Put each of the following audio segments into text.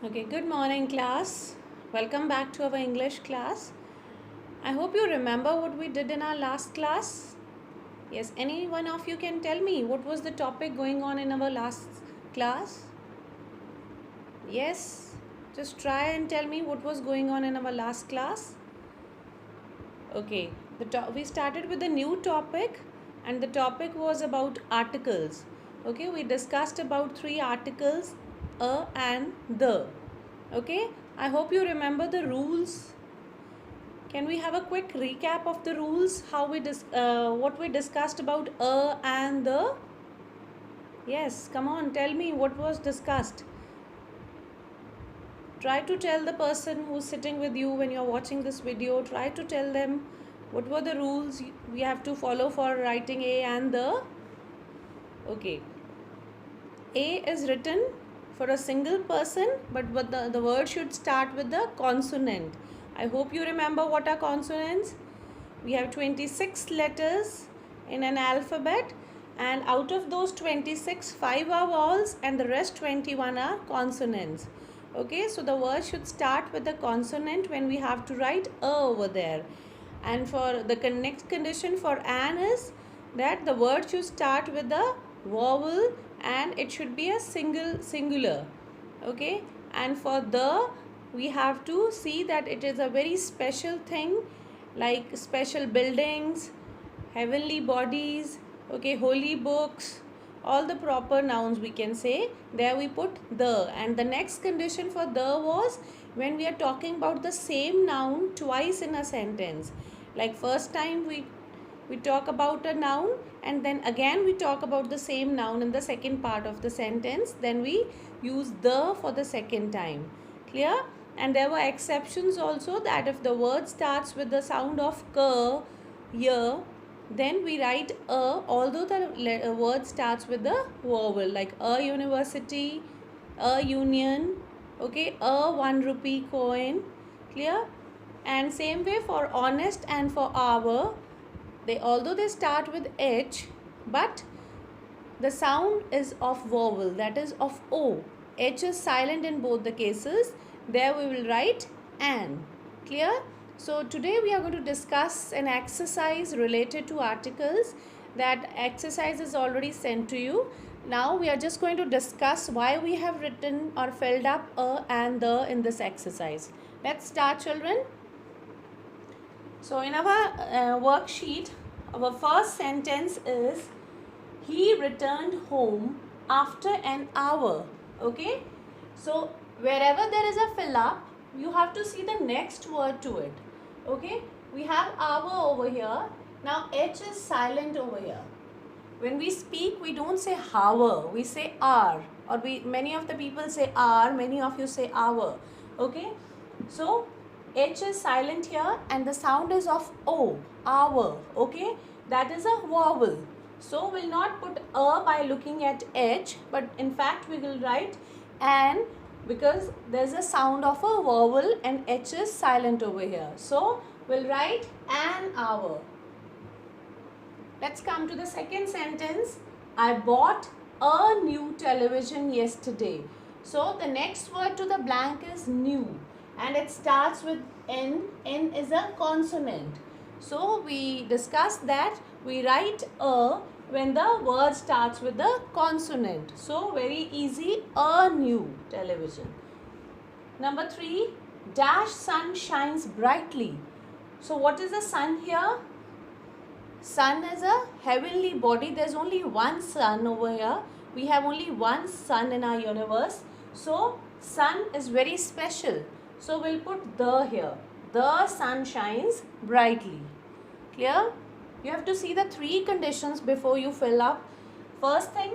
Okay, good morning, class. Welcome back to our English class. I hope you remember what we did in our last class. Yes, any one of you can tell me what was the topic going on in our last class? Yes, just try and tell me what was going on in our last class. Okay, we started with a new topic, and the topic was about articles. Okay, we discussed about three articles, a and the. Okay, I hope you remember the rules. Can we have a quick recap of the rules? What we discussed about a and the? Yes, come on, tell me what was discussed. Try to tell the person who's sitting with you when you're watching this video. Try to tell them what were the rules we have to follow for writing a and the. Okay, a is written for a single person, but the word should start with the consonant. I hope you remember what are consonants. We have 26 letters in an alphabet, and out of those 26, 5 are vowels and the rest 21 are consonants. Okay, so the word should start with the consonant when we have to write a over there. And for the next condition for an is that the word should start with the vowel and it should be a singular. Okay, and for the we have to see that it is a very special thing, like special buildings, heavenly bodies, okay, holy books, all the proper nouns we can say. There we put the, and the next condition for the was when we are talking about the same noun twice in a sentence. Like first time we talk about a noun and then again we talk about the same noun in the second part of the sentence, then we use the for the second time. Clear? And there were exceptions also, that if the word starts with the sound of k, y, then we write a, although the word starts with the vowel, like a university, a union, okay, a 1 rupee coin. Clear? And same way for honest and for hour, they, although they start with H, but the sound is of vowel, that is of O. H is silent in both the cases. There we will write an. Clear? So today we are going to discuss an exercise related to articles. That exercise is already sent to you. Now we are just going to discuss why we have written or filled up a and the in this exercise. Let's start, children. So in our worksheet, our first sentence is he returned home after an hour. Okay, so wherever there is a fill up, you have to see the next word to it. Okay, we have hour over here. Now H is silent over here. When we speak, we don't say hour, we say hour, or many of the people say hour, many of you say hour. Okay, so H is silent here and the sound is of O, hour. Okay, that is a vowel. So we'll not put a by looking at H, but in fact we will write an, because there's a sound of a vowel and H is silent over here. So we'll write an hour. Let's come to the second sentence. I bought a new television yesterday. So the next word to the blank is new, and it starts with N. N is a consonant. So we discussed that we write a when the word starts with the consonant. So very easy, a new television. Number 3, dash sun shines brightly. So what is the sun here? Sun is a heavenly body. There's only one sun over here. We have only one sun in our universe. So sun is very special. So we'll put the here. The sun shines brightly. Clear? You have to see the 3 conditions before you fill up. First thing,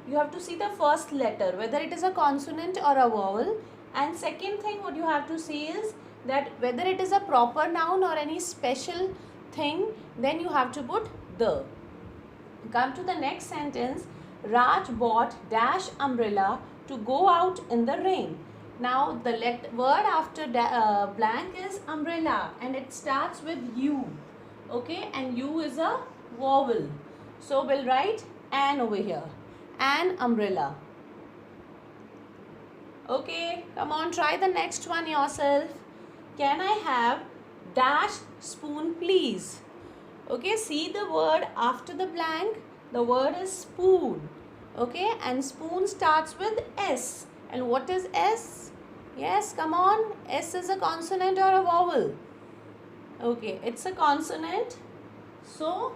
you have to see the first letter, whether it is a consonant or a vowel. And second thing, what you have to see is that whether it is a proper noun or any special thing, then you have to put the. Come to the next sentence. Raj bought dash umbrella to go out in the rain. Now the word after blank is umbrella and it starts with U. Okay, and U is a vowel. So we'll write an over here. An umbrella. Okay, come on, try the next one yourself. Can I have dash spoon, please? Okay, see the word after the blank. The word is spoon. Okay, and spoon starts with S. And what is S? Yes, come on. S is a consonant or a vowel? Okay, it's a consonant. So,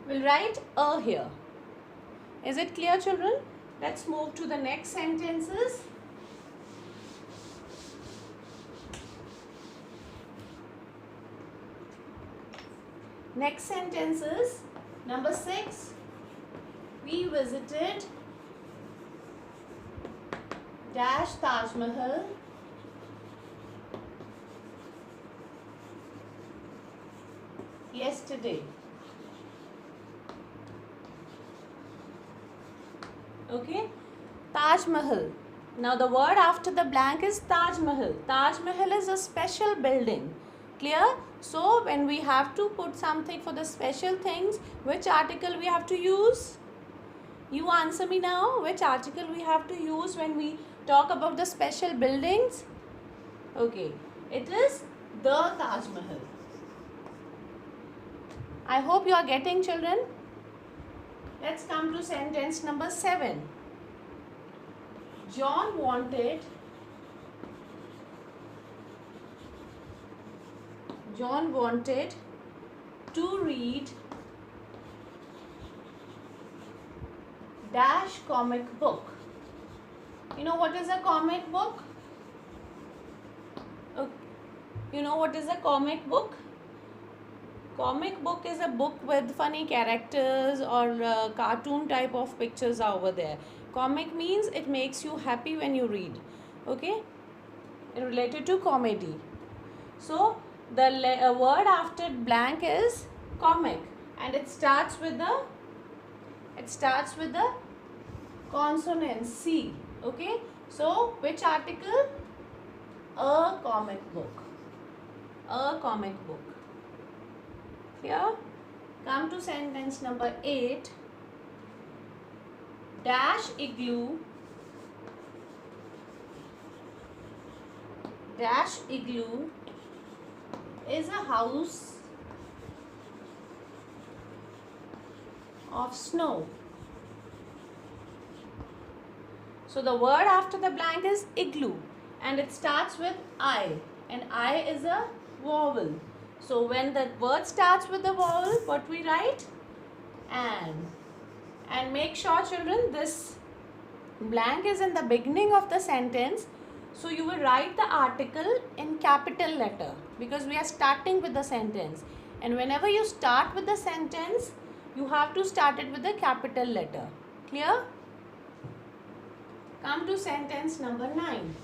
we'll write a here. Is it clear, children? Let's move to the next sentences. Next sentence is number 6. We visited dash Taj Mahal yesterday. Okay, Taj Mahal. Now the word after the blank is Taj Mahal. Taj Mahal is a special building. Clear? So when we have to put something for the special things, which article we have to use? You answer me now. Which article we have to use when we talk about the special buildings? Okay, it is the Taj Mahal. I hope you are getting, children. Let's come to sentence number 7. John wanted to read dash comic book. You know what is a comic book? Okay. You know what is a comic book? Comic book is a book with funny characters or cartoon type of pictures over there. Comic means it makes you happy when you read. Okay? Related to comedy. So, the word after blank is comic, and it starts with the consonant C. Okay? So, which article? A comic book. A comic book. Here, come to sentence number 8. Dash igloo is a house of snow. So the word after the blank is igloo, and it starts with I, and I is a vowel. So when the word starts with the vowel, what we write? And make sure, children, this blank is in the beginning of the sentence. So you will write the article in capital letter, because we are starting with the sentence. And whenever you start with the sentence, you have to start it with the capital letter. Clear? Come to sentence number 9.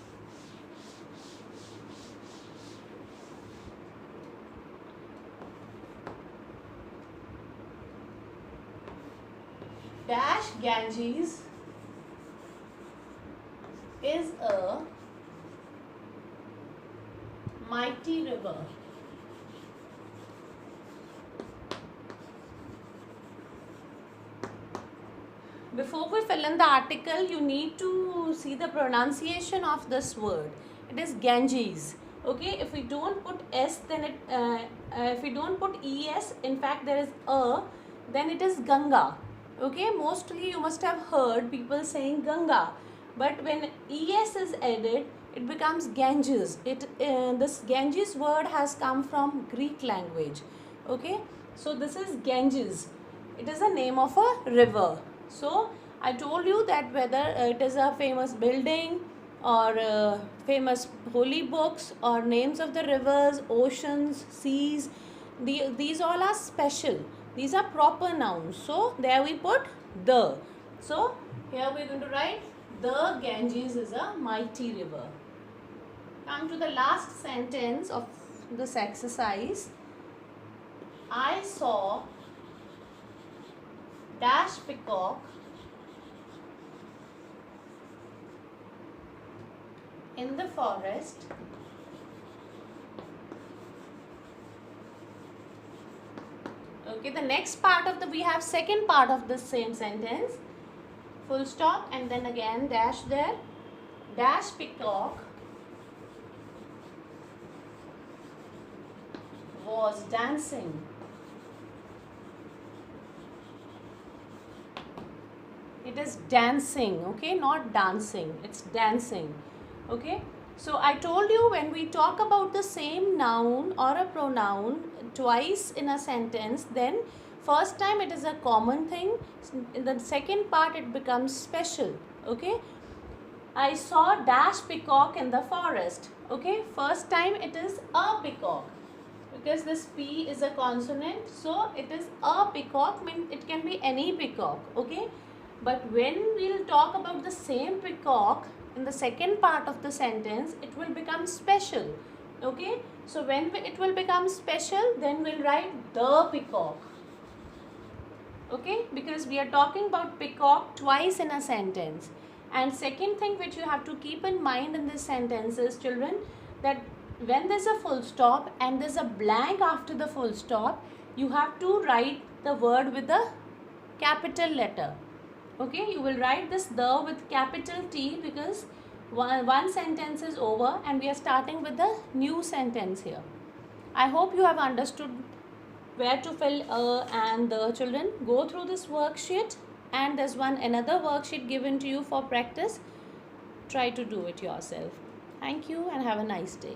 Dash Ganges is a mighty river. Before we fill in the article, you need to see the pronunciation of this word. It is Ganges. Okay, if we don't put S, then if we don't put ES, in fact there is a, then it is Ganga. Okay, mostly you must have heard people saying Ganga, but when ES is added, it becomes Ganges. This Ganges word has come from Greek language. Okay, so this is Ganges. It is the name of a river. So I told you that whether it is a famous building or famous holy books or names of the rivers, oceans, seas, these all are special. These are proper nouns. So there we put the. So here we are going to write the Ganges is a mighty river. Come to the last sentence of this exercise. I saw dash peacock in the forest Okay, the next part of we have second part of the same sentence, full stop and then again dash there. dash peacock was dancing. It is dancing, okay, not dancing, it's dancing, okay. So I told you, when we talk about the same noun or a pronoun twice in a sentence, then first time it is a common thing, in the second part it becomes special, okay. I saw dash peacock in the forest, okay. First time it is a peacock, because this P is a consonant, so it is a peacock, means it can be any peacock, okay. But when we'll talk about the same peacock in the second part of the sentence, it will become special, okay. So when it will become special, then we'll write the peacock, okay, because we are talking about peacock twice in a sentence. And second thing which you have to keep in mind in this sentence is, children, that when there's a full stop and there's a blank after the full stop, you have to write the word with a capital letter, okay. You will write this the with capital T, because one sentence is over and we are starting with a new sentence here. I hope you have understood where to fill and the. Children, go through this worksheet, and there's another worksheet given to you for practice. Try to do it yourself. Thank you and have a nice day.